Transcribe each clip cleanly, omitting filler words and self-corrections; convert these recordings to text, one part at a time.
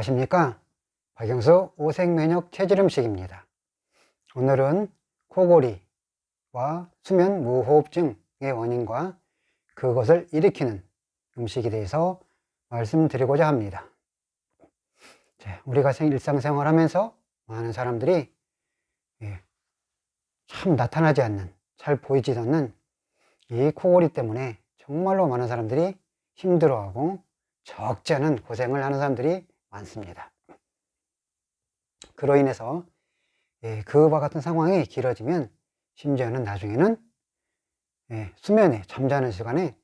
안녕하십니까? 박영수 오색면역 체질 음식입니다. 오늘은 코골이와 수면 무호흡증의 원인과 그것을 일으키는 음식에 대해서 말씀드리고자 합니다. 우리가 일상생활 하면서 많은 사람들이 참 나타나지 않는, 잘 보이지도 않는 이 코골이 때문에 정말로 많은 사람들이 힘들어하고 적지 않은 고생을 하는 사람들이 많습니다. 그로 인해서 그와 같은 상황이 길어지면 심지어는 나중에는 수면에 잠자는 시간에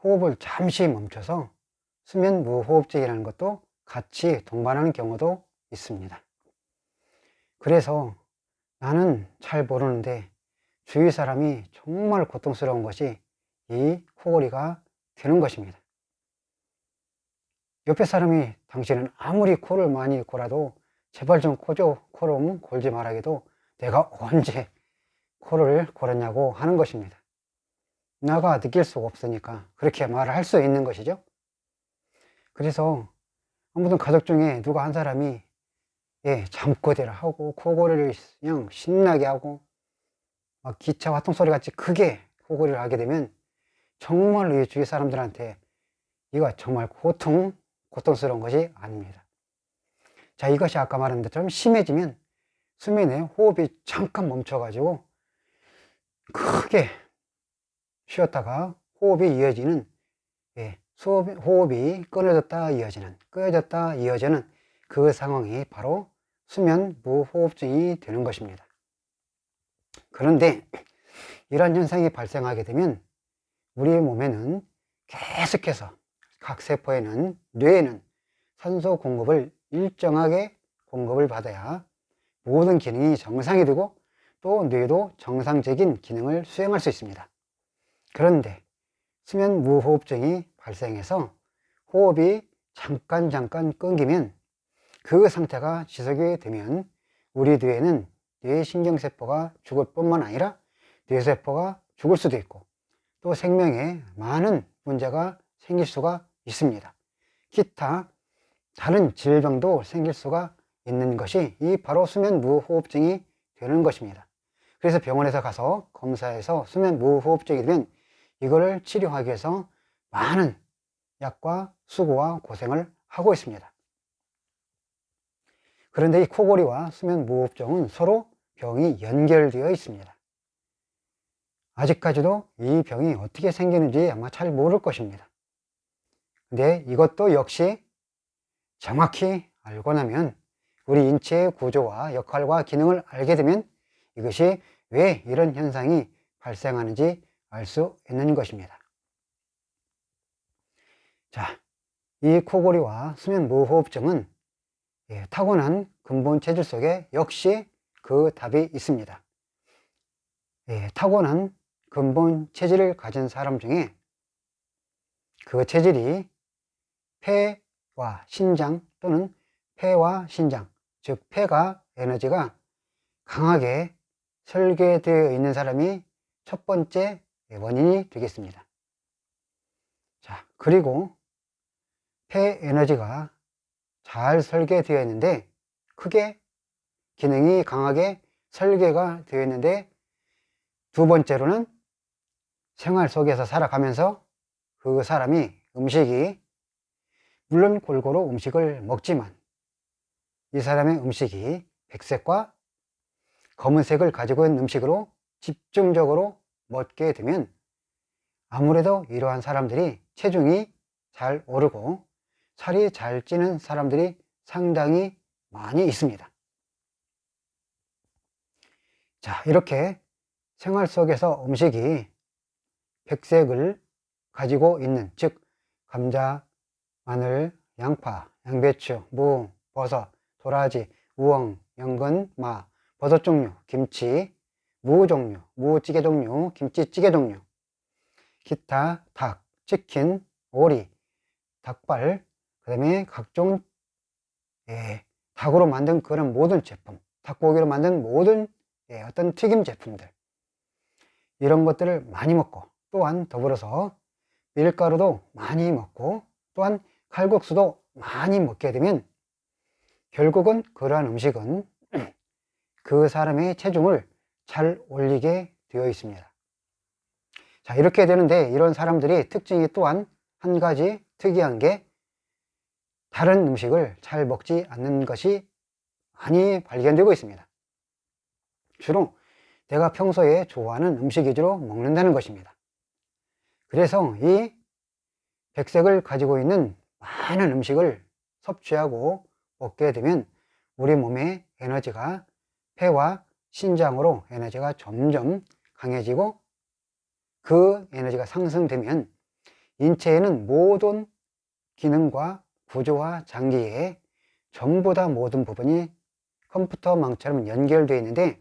호흡을 잠시 멈춰서 수면 무호흡증이라는 것도 같이 동반하는 경우도 있습니다. 그래서 나는 잘 모르는데 주위 사람이 정말 고통스러운 것이 이 코골이가 되는 것입니다. 옆에 사람이 당신은 아무리 코를 많이 골아도 제발 좀 코좀 골지 말아게도 내가 언제 코를 골았냐고 하는 것입니다. 나가 느낄 수가 없으니까 그렇게 말을 할 수 있는 것이죠. 그래서 아무튼 가족 중에 누가 한 사람이 잠꼬대를 하고 코골이를 그냥 신나게 하고 막 기차 화통 소리 같이 크게 코골이를 하게 되면 정말로 이 주위 사람들한테 이거 정말 고통스러운 것이 아닙니다. 자, 이것이 아까 말한 것처럼 심해지면 수면에 호흡이 잠깐 멈춰가지고 크게 쉬었다가 호흡이 이어지는 호흡이 끊어졌다 이어지는 그 상황이 바로 수면 무호흡증이 되는 것입니다. 그런데 이런 현상이 발생하게 되면 우리 몸에는 계속해서 각 세포에는, 뇌에는 산소 공급을 일정하게 공급을 받아야 모든 기능이 정상이 되고 또 뇌도 정상적인 기능을 수행할 수 있습니다. 그런데 수면 무호흡증이 발생해서 호흡이 잠깐 끊기면 그 상태가 지속이 되면 우리 뇌에는 뇌신경세포가 죽을 뿐만 아니라 뇌세포가 죽을 수도 있고 또 생명에 많은 문제가 생길 수가 있습니다. 기타 다른 질병도 생길 수가 있는 것이 이 바로 수면 무호흡증이 되는 것입니다. 그래서 병원에서 가서 검사해서 수면 무호흡증이 되면 이거를 치료하기 위해서 많은 약과 수고와 고생을 하고 있습니다. 그런데 이 코골이와 수면 무호흡증은 서로 병이 연결되어 있습니다. 아직까지도 이 병이 어떻게 생기는지 아마 잘 모를 것입니다. 근데 이것도 역시 정확히 알고 나면 우리 인체의 구조와 역할과 기능을 알게 되면 이것이 왜 이런 현상이 발생하는지 알 수 있는 것입니다. 자, 이 코골이와 수면 무호흡증은 타고난 근본 체질 속에 역시 그 답이 있습니다. 타고난 근본 체질을 가진 사람 중에 그 체질이 폐와 신장 또는 폐와 신장, 즉 폐가 에너지가 강하게 설계되어 있는 사람이 첫 번째 원인이 되겠습니다. 자, 그리고 폐 에너지가 잘 설계되어 있는데 크게 기능이 강하게 설계가 되어 있는데 두 번째로는 생활 속에서 살아가면서 그 사람이 음식이 물론 골고루 음식을 먹지만 이 사람의 음식이 백색과 검은색을 가지고 있는 음식으로 집중적으로 먹게 되면 아무래도 이러한 사람들이 체중이 잘 오르고 살이 잘 찌는 사람들이 상당히 많이 있습니다. 자, 이렇게 생활 속에서 음식이 백색을 가지고 있는, 즉 감자, 마늘, 양파, 양배추, 무, 버섯, 도라지, 우엉, 연근, 마, 버섯 종류, 김치, 무 종류, 무찌개 종류, 김치찌개 종류, 기타 닭, 치킨, 오리, 닭발, 그 다음에 각종 닭으로 만든 그런 모든 제품, 닭고기로 만든 모든 어떤 튀김 제품들, 이런 것들을 많이 먹고 또한 더불어서 밀가루도 많이 먹고 또한 칼국수도 많이 먹게 되면 결국은 그러한 음식은 그 사람의 체중을 잘 올리게 되어 있습니다. 자, 이렇게 되는데 이런 사람들이 특징이 또한 한 가지 특이한 게 다른 음식을 잘 먹지 않는 것이 많이 발견되고 있습니다. 주로 내가 평소에 좋아하는 음식 위주로 먹는다는 것입니다. 그래서 이 백색을 가지고 있는 많은 음식을 섭취하고 먹게 되면 우리 몸의 에너지가 폐와 신장으로 에너지가 점점 강해지고 그 에너지가 상승되면 인체에는 모든 기능과 구조와 장기에 전부 다 모든 부분이 컴퓨터망처럼 연결되어 있는데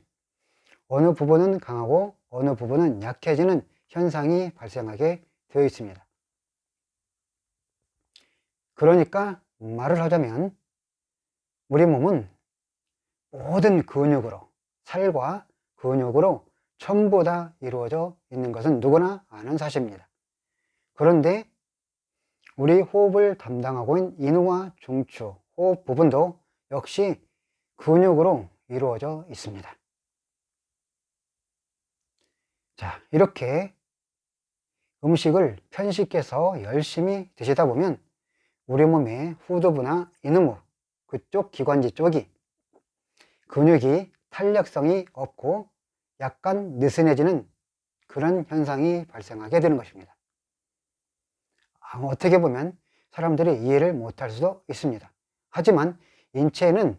어느 부분은 강하고 어느 부분은 약해지는 현상이 발생하게 되어 있습니다. 그러니까 말을 하자면 우리 몸은 모든 근육으로, 살과 근육으로 전부 다 이루어져 있는 것은 누구나 아는 사실입니다. 그런데 우리 호흡을 담당하고 있는 인후와 중추, 호흡 부분도 역시 근육으로 이루어져 있습니다. 자, 이렇게 음식을 편식해서 열심히 드시다 보면 우리 몸의 후두부나 인후무, 그쪽 기관지 쪽이 근육이 탄력성이 없고 약간 느슨해지는 그런 현상이 발생하게 되는 것입니다. 어떻게 보면 사람들이 이해를 못할 수도 있습니다. 하지만 인체는,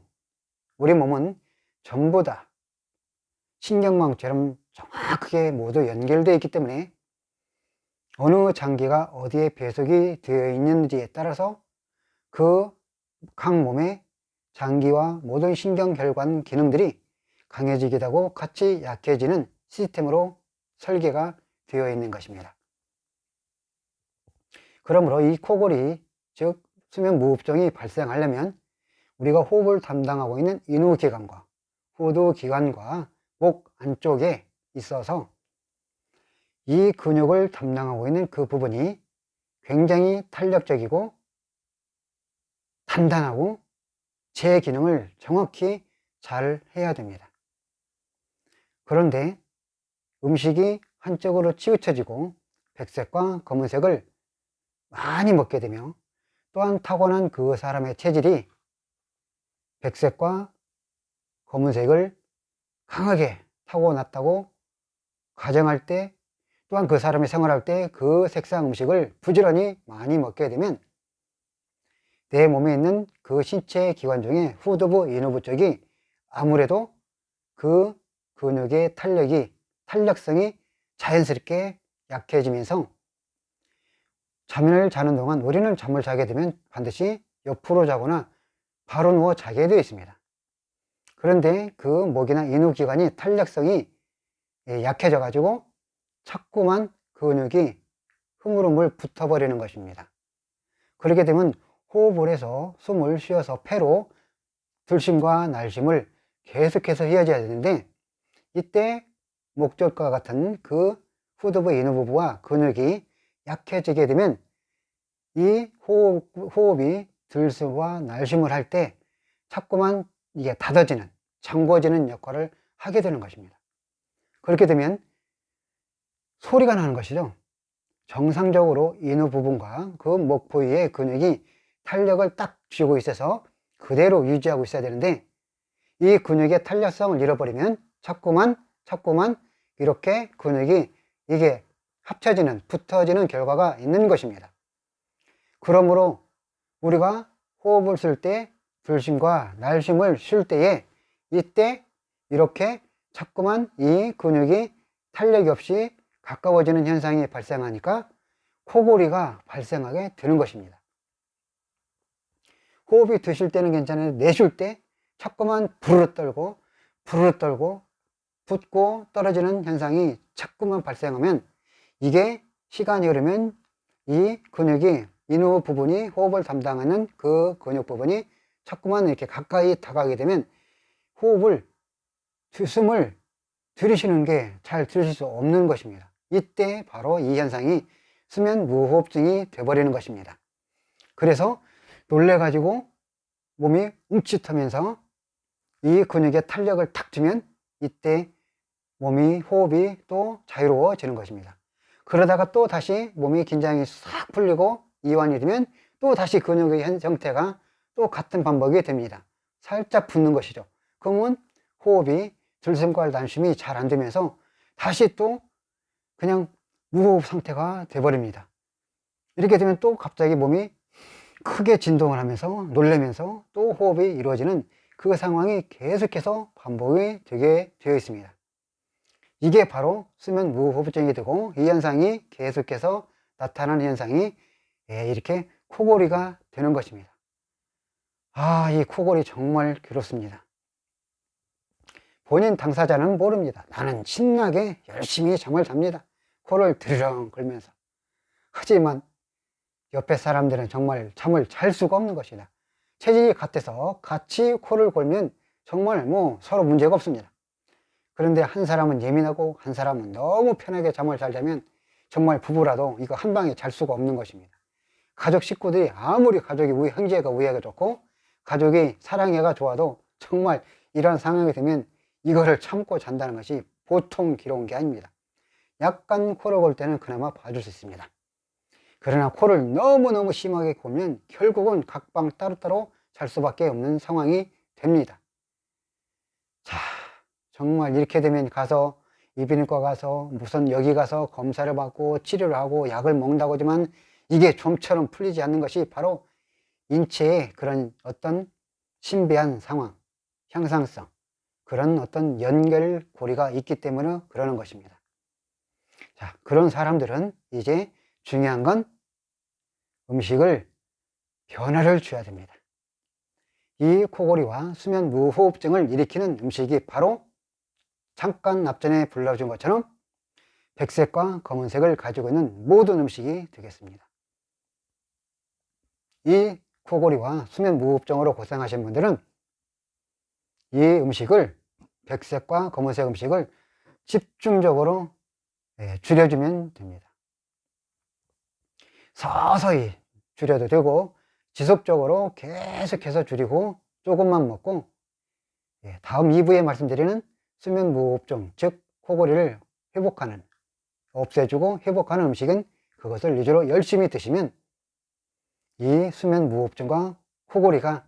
우리 몸은 전부 다 신경망처럼 정확하게 모두 연결되어 있기 때문에 어느 장기가 어디에 배속이 되어 있는지에 따라서 그 각 몸의 장기와 모든 신경혈관 기능들이 강해지기도 하고 같이 약해지는 시스템으로 설계가 되어 있는 것입니다. 그러므로 이 코골이, 즉 수면무호흡증이 발생하려면 우리가 호흡을 담당하고 있는 인후기관과 후두기관과 목 안쪽에 있어서 이 근육을 담당하고 있는 그 부분이 굉장히 탄력적이고 단단하고 제 기능을 정확히 잘 해야 됩니다. 그런데 음식이 한쪽으로 치우쳐지고 백색과 검은색을 많이 먹게 되며 또한 타고난 그 사람의 체질이 백색과 검은색을 강하게 타고났다고 가정할 때, 또한 그 사람이 생활할 때 그 색상 음식을 부지런히 많이 먹게 되면 내 몸에 있는 그 신체 기관 중에 후두부, 인후부 쪽이 아무래도 그 근육의 탄력성이 자연스럽게 약해지면서 잠을 자는 동안, 우리는 잠을 자게 되면 반드시 옆으로 자거나 바로 누워 자게 되어 있습니다. 그런데 그 목이나 인후기관이 탄력성이 약해져 가지고 자꾸만 근육이 흐물흐물 붙어버리는 것입니다. 그렇게 되면 호흡을 해서 숨을 쉬어서 폐로 들심과 날심을 계속해서 해야져야 되는데 이때 목젖과 같은 그 후두부, 인후부와 근육이 약해지게 되면 이 호흡이 들숨과 날심을 할 때 자꾸만 이게 닫아지는, 잠궈지는 역할을 하게 되는 것입니다. 그렇게 되면 소리가 나는 것이죠. 정상적으로 인후 부분과 그 목 부위의 근육이 탄력을 딱 쥐고 있어서 그대로 유지하고 있어야 되는데 이 근육의 탄력성을 잃어버리면 자꾸만 이렇게 근육이 이게 합쳐지는, 붙어지는 결과가 있는 것입니다. 그러므로 우리가 호흡을 쓸 때 들심과 날심을 쉴 때에 이때 이렇게 자꾸만 이 근육이 탄력이 없이 가까워지는 현상이 발생하니까 코골이가 발생하게 되는 것입니다. 호흡이 드실 때는 괜찮아요. 내쉴 때 자꾸만 부르르 떨고 붙고 떨어지는 현상이 자꾸만 발생하면 이게 시간이 흐르면 이 근육이, 인후 부분이, 호흡을 담당하는 그 근육 부분이 자꾸만 이렇게 가까이 다가가게 되면 숨을 들이쉬는 게 잘 들이쉴 수 없는 것입니다. 이때 바로 이 현상이 수면 무호흡증이 되어버리는 것입니다. 그래서 놀래가지고 몸이 움츠트면서 이 근육에 탄력을 탁 주면 이때 몸이 호흡이 또 자유로워지는 것입니다. 그러다가 또 다시 몸이 긴장이 싹 풀리고 이완이 되면 또 다시 근육의 형태가 또 같은 반복이 됩니다. 살짝 붓는 것이죠. 그러면 호흡이 들숨과 단숨이 잘 안 되면서 다시 또 그냥 무호흡 상태가 돼버립니다. 이렇게 되면 또 갑자기 몸이 크게 진동을 하면서 놀라면서 또 호흡이 이루어지는 그 상황이 계속해서 반복이 되게 되어 있습니다. 이게 바로 수면 무호흡증이 되고, 이 현상이 계속해서 나타나는 현상이 이렇게 코골이가 되는 것입니다. 이 코골이 정말 괴롭습니다. 본인 당사자는 모릅니다. 나는 신나게 열심히 잠을 잡니다. 코를 드르렁 걸면서. 하지만 옆에 사람들은 정말 잠을 잘 수가 없는 것이다. 체질이 같아서 같이 코를 골면 정말 서로 문제가 없습니다. 그런데 한 사람은 예민하고 한 사람은 너무 편하게 잠을 잘 자면 정말 부부라도 이거 한 방에 잘 수가 없는 것입니다. 가족 식구들이 아무리 가족이 형제가 우애가 좋고 가족이 사랑해가 좋아도 정말 이런 상황이 되면 이거를 참고 잔다는 것이 보통 괴로운 게 아닙니다. 약간 코를 골 때는 그나마 봐줄 수 있습니다. 그러나 코를 너무너무 심하게 골면 결국은 각방 따로따로 잘 수밖에 없는 상황이 됩니다. 자, 정말 이렇게 되면 가서 이비인후과 가서 무슨 여기 가서 검사를 받고 치료를 하고 약을 먹는다고 하지만 이게 좀처럼 풀리지 않는 것이 바로 인체의 그런 어떤 신비한 상황, 형상성, 그런 어떤 연결고리가 있기 때문에 그러는 것입니다. 자, 그런 사람들은 이제 중요한 건 음식을 변화를 줘야 됩니다. 이 코골이와 수면 무호흡증을 일으키는 음식이 바로 잠깐 앞전에 불러준 것처럼 백색과 검은색을 가지고 있는 모든 음식이 되겠습니다. 이 코골이와 수면 무호흡증으로 고생하신 분들은 이 음식을, 백색과 검은색 음식을 집중적으로 줄여주면 됩니다. 서서히 줄여도 되고 지속적으로 계속해서 줄이고 조금만 먹고, 다음 2부에 말씀드리는 수면 무호흡증, 즉 코골이를 회복하는, 없애주고 회복하는 음식은 그것을 위주로 열심히 드시면 이 수면 무호흡증과 코골이가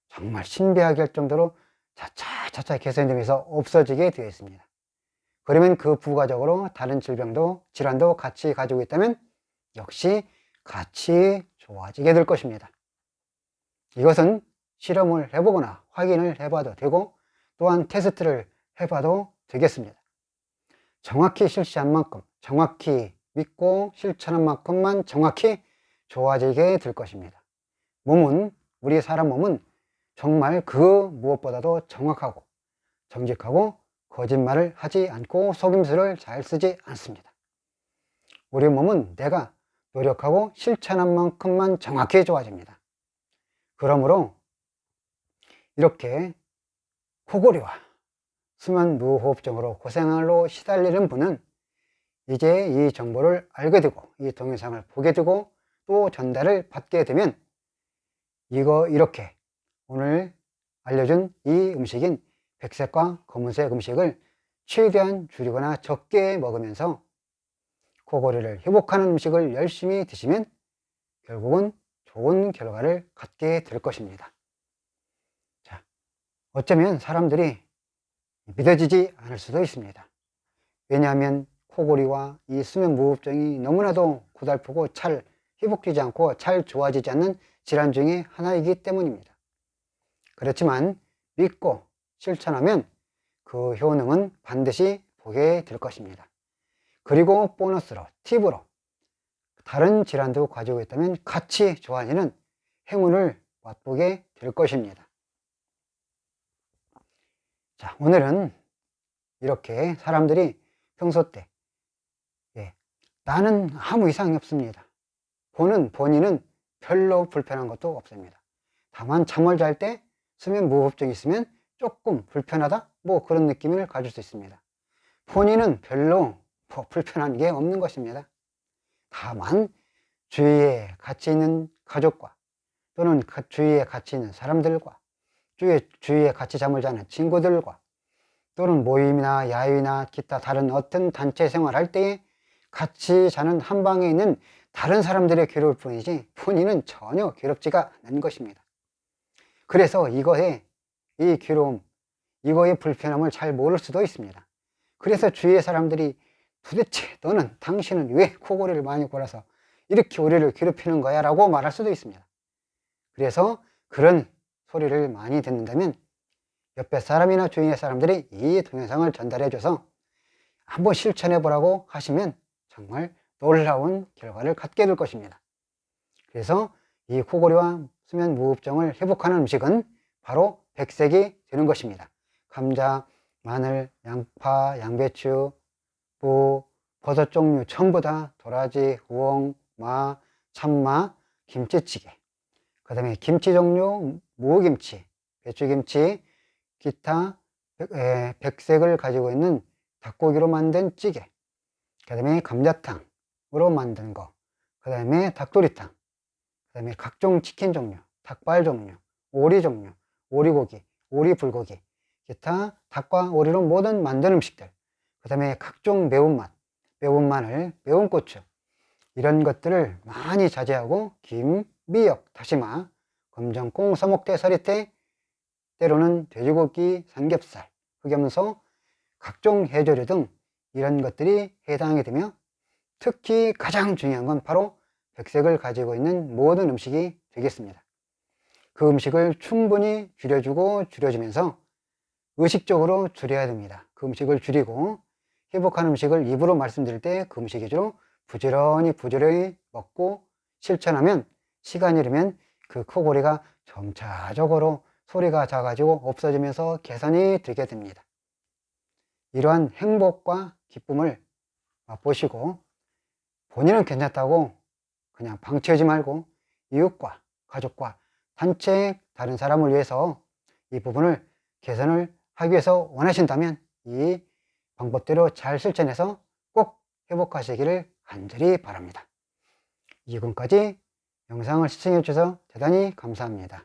정말 신비하게 할 정도로 차차차차 개선되면서 없어지게 되어 있습니다. 그러면 그 부가적으로 다른 질병도 같이 가지고 있다면 역시 같이 좋아지게 될 것입니다. 이것은 실험을 해보거나 확인을 해봐도 되고 또한 테스트를 해봐도 되겠습니다. 정확히 실시한 만큼, 정확히 믿고 실천한 만큼만 정확히 좋아지게 될 것입니다. 우리 사람 몸은 정말 그 무엇보다도 정확하고 정직하고 거짓말을 하지 않고 속임수를 잘 쓰지 않습니다. 우리 몸은 내가 노력하고 실천한 만큼만 정확히 좋아집니다. 그러므로 이렇게 코골이와 수면 무호흡증으로 고생으로 시달리는 분은 이제 이 정보를 알게 되고 이 동영상을 보게 되고 또 전달을 받게 되면 이렇게 오늘 알려준 이 음식인 백색과 검은색 음식을 최대한 줄이거나 적게 먹으면서 코골이를 회복하는 음식을 열심히 드시면 결국은 좋은 결과를 갖게 될 것입니다. 자, 어쩌면 사람들이 믿어지지 않을 수도 있습니다. 왜냐하면 코골이와 이 수면 무호흡증이 너무나도 고달프고 잘 회복되지 않고 잘 좋아지지 않는 질환 중에 하나이기 때문입니다. 그렇지만 믿고 실천하면 그 효능은 반드시 보게 될 것입니다. 그리고 보너스로, 팁으로 다른 질환도 가지고 있다면 같이 좋아지는 행운을 맛보게 될 것입니다. 자, 오늘은 이렇게 사람들이 평소 때 나는 아무 이상이 없습니다. 본인은 별로 불편한 것도 없습니다. 다만 잠을 잘 때 수면 무호흡증이 있으면 조금 불편하다? 그런 느낌을 가질 수 있습니다. 본인은 별로 불편한 게 없는 것입니다. 다만 주위에 같이 있는 가족과 또는 주위에 같이 있는 사람들과 주위에 같이 잠을 자는 친구들과 또는 모임이나 야유나 기타 다른 어떤 단체 생활할 때에 같이 자는 한 방에 있는 다른 사람들의 괴로울 뿐이지 본인은 전혀 괴롭지가 않은 것입니다. 그래서 이 괴로움, 이거의 불편함을 잘 모를 수도 있습니다. 그래서 주위의 사람들이 도대체 당신은 왜 코골이를 많이 골아서 이렇게 우리를 괴롭히는 거야? 라고 말할 수도 있습니다. 그래서 그런 소리를 많이 듣는다면 옆에 사람이나 주위의 사람들이 이 동영상을 전달해 줘서 한번 실천해 보라고 하시면 정말 놀라운 결과를 갖게 될 것입니다. 그래서 이 코골이와 수면 무호흡증을 회복하는 음식은 바로 백색이 되는 것입니다. 감자, 마늘, 양파, 양배추, 무, 버섯 종류 전부 다 도라지, 우엉, 마, 참마, 김치찌개, 그 다음에 김치 종류 무김치, 배추김치, 기타 백색을 가지고 있는 닭고기로 만든 찌개, 그 다음에 감자탕으로 만든 거, 그 다음에 닭도리탕, 그 다음에 각종 치킨 종류, 닭발 종류, 오리 종류, 오리고기, 오리불고기, 기타 닭과 오리로 모든 만든 음식들, 그 다음에 각종 매운맛, 매운 마늘, 매운 고추, 이런 것들을 많이 자제하고 김, 미역, 다시마, 검정콩, 서먹대, 서리태, 때로는 돼지고기, 삼겹살, 흑염소, 각종 해조류 등 이런 것들이 해당이 되며 특히 가장 중요한 건 바로 백색을 가지고 있는 모든 음식이 되겠습니다. 그 음식을 충분히 줄여주면서 의식적으로 줄여야 됩니다. 그 음식을 줄이고 회복한 음식을 입으로 말씀드릴 때 그 음식 위주로 부지런히 먹고 실천하면 시간이 흐르면 그 코골이가 점차적으로 소리가 작아지고 없어지면서 개선이 되게 됩니다. 이러한 행복과 기쁨을 맛보시고 본인은 괜찮다고 그냥 방치하지 말고 이웃과 가족과 단체 다른 사람을 위해서 이 부분을 개선을 하기 위해서 원하신다면 이 방법대로 잘 실천해서 꼭 회복하시기를 간절히 바랍니다. 지금까지 영상을 시청해 주셔서 대단히 감사합니다.